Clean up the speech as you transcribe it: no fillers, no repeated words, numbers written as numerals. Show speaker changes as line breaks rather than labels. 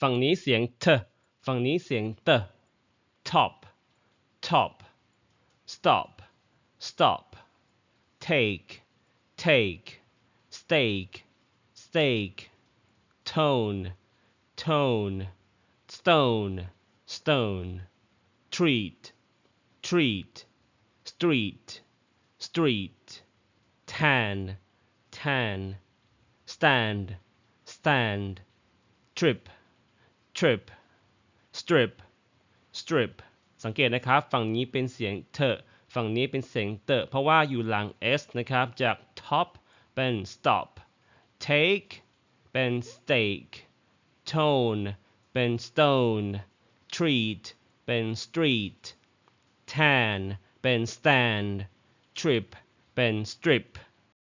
ฝั่งนี้เสียงเทฝั่งนี้เสียงเต top top stop stop take take steak steak tone tone stone stone treat treat street street tan tan stand stand trip trip strip strip สังเกตนะครับฝั่งนี้เป็นเสียงเถฝั่งนี้เป็นเสียงเตเพราะว่าอยู่หลัง s นะครับจาก top เป็น stop take เป็น steak tone เป็น stone treat เป็น street tan เป็น stand trip เป็น strip